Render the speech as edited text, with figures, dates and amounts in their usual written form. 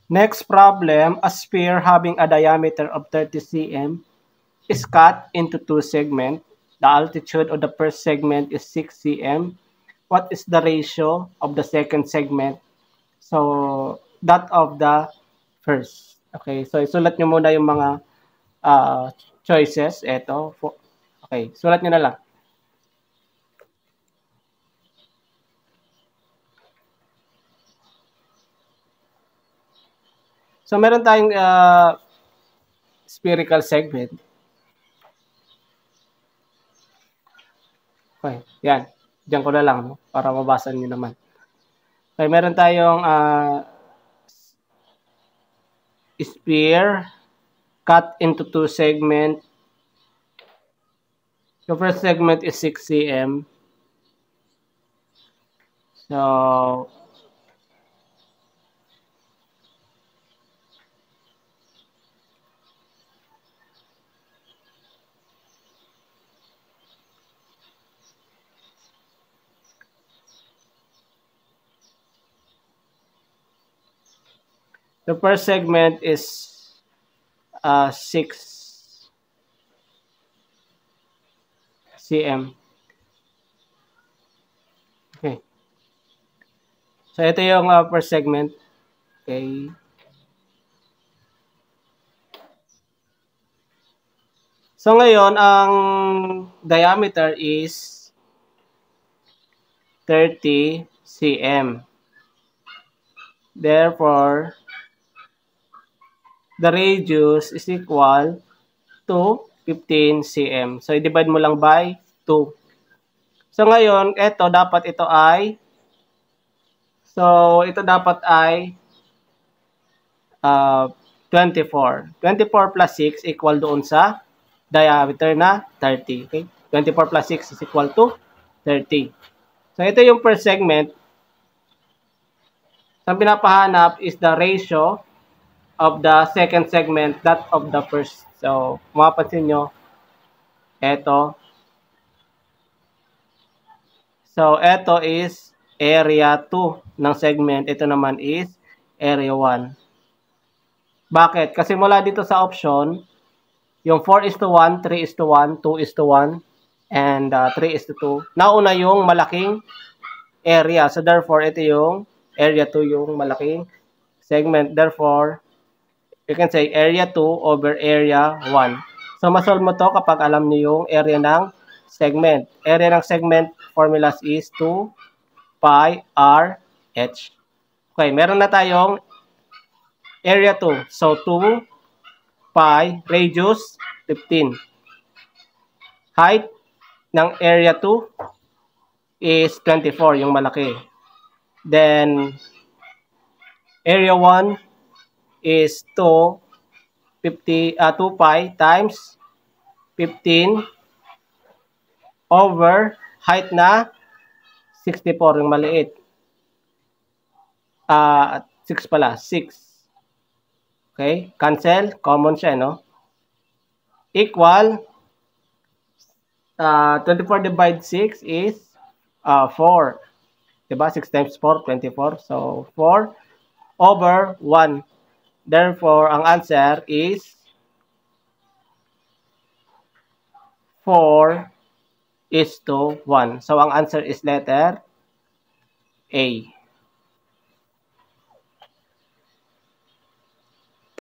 Next problem, a sphere having a diameter of 30 cm is cut into two segments. The altitude of the first segment is 6 cm. What is the ratio of the second segment? So, that of the first. Okay, so isulat nyo muna yung mga choices. Ito. Okay, sulat nyo na lang. So, meron tayong spherical segment. Okay, yan. Diyan ko na lang, no? Para mabasa nyo naman. Okay, meron tayong sphere cut into two segments. The first segment is 6 cm. So, the first segment is 6 cm. Okay. So, ito yung first segment. Okay. So, ngayon, ang diameter is 30 cm. Therefore, the radius is equal to 15 cm. So, i-divide mo lang by 2. So, ngayon, ito dapat ito ay 24. 24 plus 6 equal doon sa diameter na 30. Okay? 24 plus 6 is equal to 30. So, ito yung per segment. Ang pinapahanap is the ratio of the second segment, that of the first. So, mapapansin nyo, ito. So, ito is area 2 ng segment. Ito naman is area 1. Bakit? Kasi mula dito sa option, yung 4:1, 3:1, 2:1, and 3:2. Nauna yung malaking area. So, therefore, ito yung area 2 yung malaking segment. Therefore, you can say area 2 over area 1. So, masolve mo to kapag alam niyo yung area ng segment. Area ng segment formulas is 2 pi r h. Okay, meron na tayong area 2. So, 2 pi radius 15. Height ng area 2 is 24, yung malaki. Then, area 1 is 2 pi times 15 over height na 64, yung maliit. 6 pala, 6. Okay, cancel, common siya, no? Equal, 24 divided 6 is 4. Diba? 6 times 4, 24. So, 4 over 1. Therefore, ang answer is 4:1. So, ang answer is letter A.